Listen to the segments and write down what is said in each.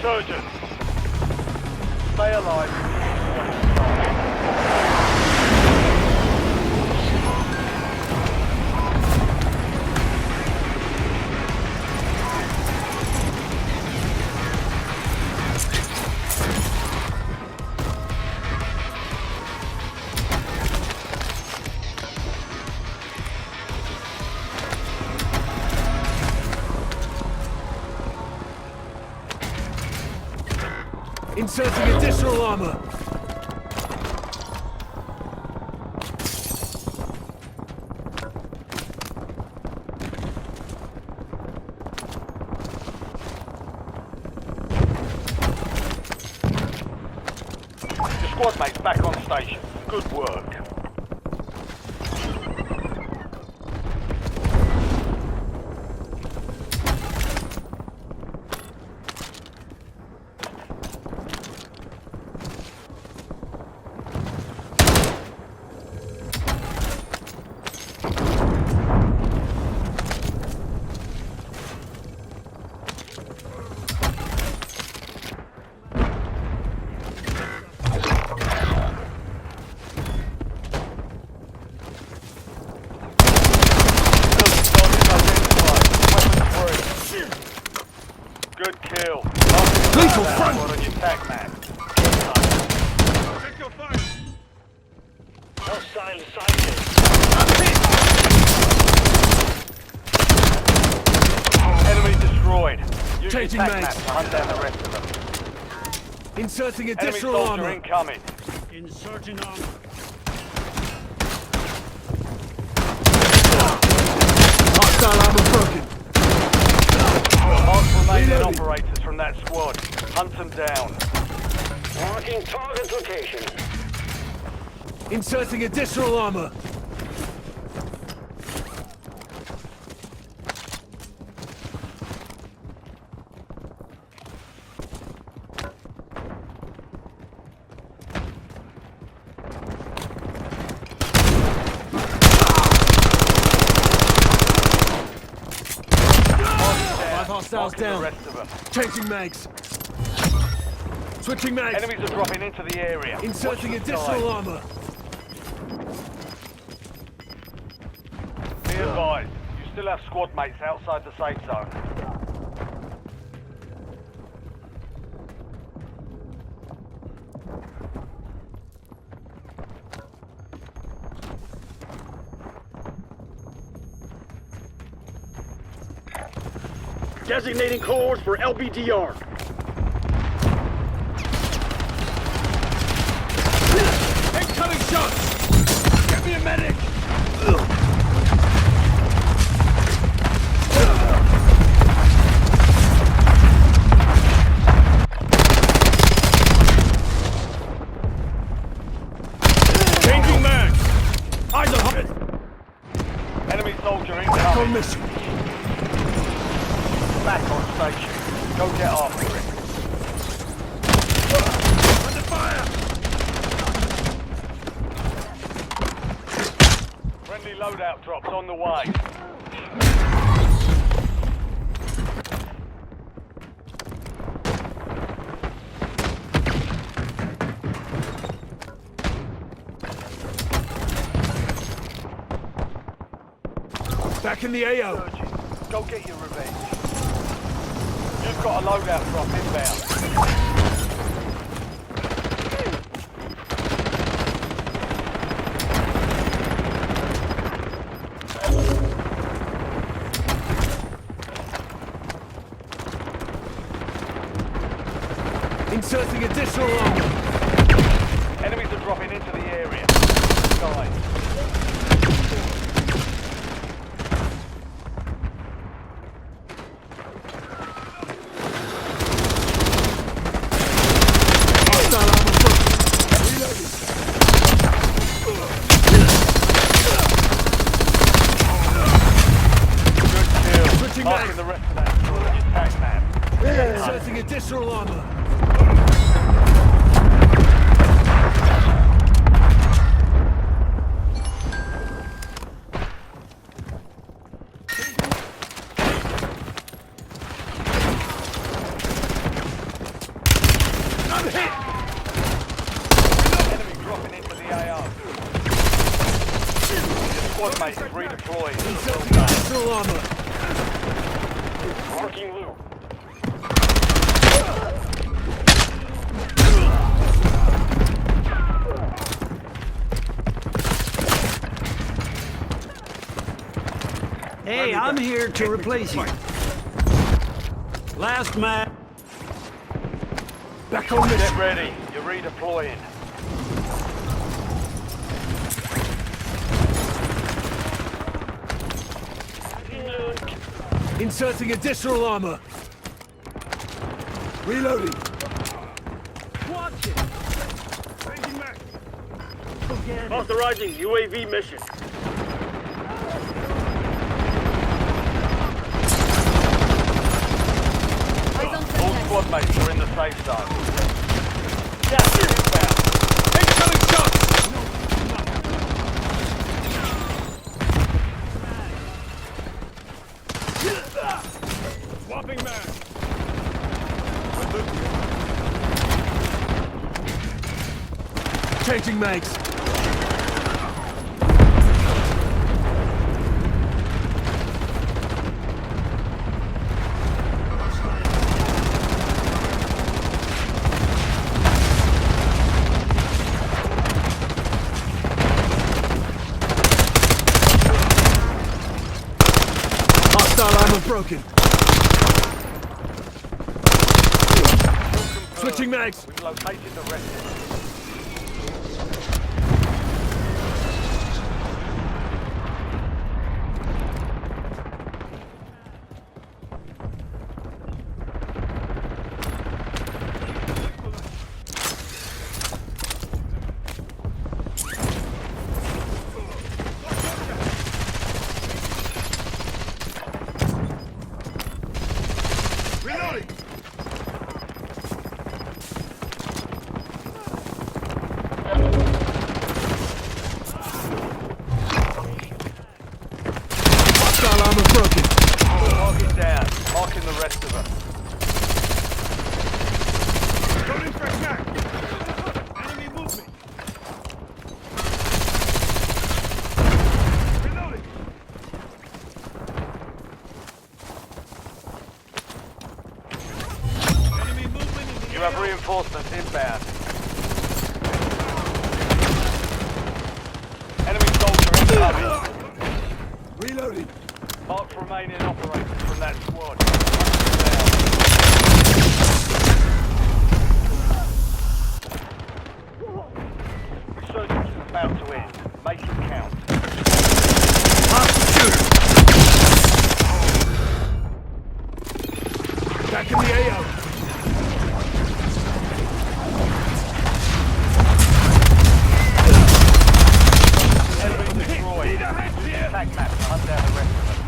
Insurgents. Stay alive. Inserting additional armor. Your squad mate's back on station. Good work. Good kill. Lethal front! On your tag man. Take your fire! Hostile sighted. Enemy destroyed. Use your Changing tag mags. map to hunt down the rest of them. Inserting Enemy additional soldier armor. incoming. Insurgent armor. Hostile armor broken. Mark remaining Reloading. operators from that squad. Hunt them down. Marking target location. Inserting additional armor. Hostiles Marking the down. rest of them. Changing mags. Switching mags. Enemies are dropping into the area. Inserting Watch the additional sky. armor. Be advised, you still have squad mates outside the safe zone. Designating codes for LBDR. Incoming shots! Get me a medic! Changing mags! Eyes on it! Enemy soldier On incoming. mission. Back on station. Go get after it. Under fire! Friendly loadout drops on the way. Back in the AO. Surgeon, go get your revenge. You've got a loadout drop inbound. Inserting additional armor. Enemies are dropping into the area. Guys. Hostile armor broken. Reloading. Good kill. Switching Marking mags. the rest of that squad on your tag map. Inserting additional armor. squad mate is redeploying. Inserting additional armor. Marking loot. Hey, I'm here to replace you. Last man. Back on this. Get ready, you're redeploying. Inserting additional armor. Reloading. Watch it. Changing back. Authorizing UAV mission. All squad mates are in the safe zone. Gas is inbound. Incoming shot. Swapping mag. Changing mags. Hostile armor broken. Switching mags. We've located the rest of them. Reloading. Hostile armor broken. Target down, marking the rest of them. Loading fresh mag. Enemy movement. Reloading. Enemy movement in the You have reinforcements inbound. Enemy soldier incoming. Reloading. Mark remaining operators from that squad. Resurgence is about to end. Make it count. Hostile shooter. Back in the AO. Enemy destroyed. Attack map to hunt down the rest of them.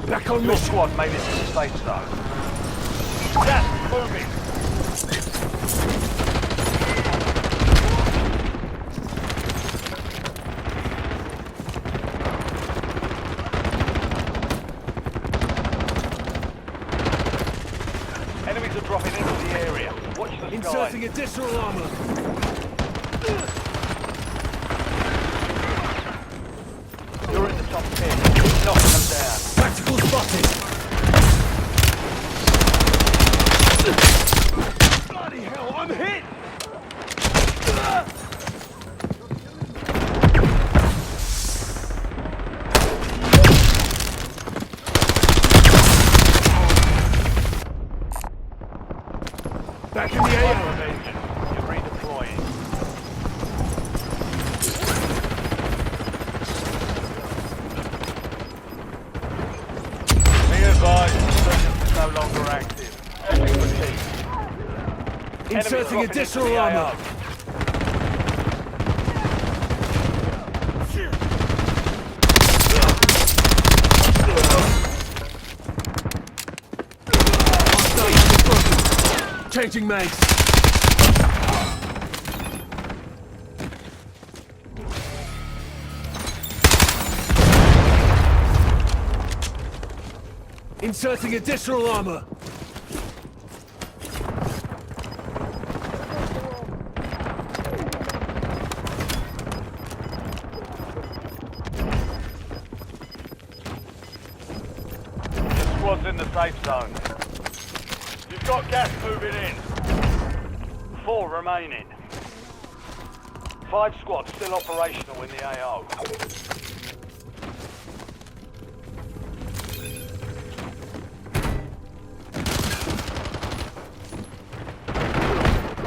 Back on Your mission. squad made it to the safe zone. Gas moving. Enemies are dropping into the area. Watch the Inserting sky. additional armor. You're in the top 10. Knock them down. Tactical spotted. Bloody hell, I'm hit! Back in the AO. You're redeploying. Be advised, insurgents is no longer active. Repeat. Inserting Enemy additional dropping into the armor. AO. Hostile armor broken. Changing mags. Inserting additional armor. safe zone. You've got gas moving in. 4 remaining. 5 squads still operational in the AO.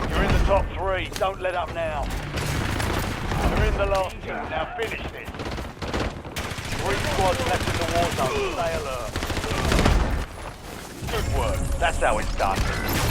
You're in the top 3. Don't let up now. You're in the last 2. Now finish this. 3 squads left in the war zone. Stay alert. Good work. That's how it's done.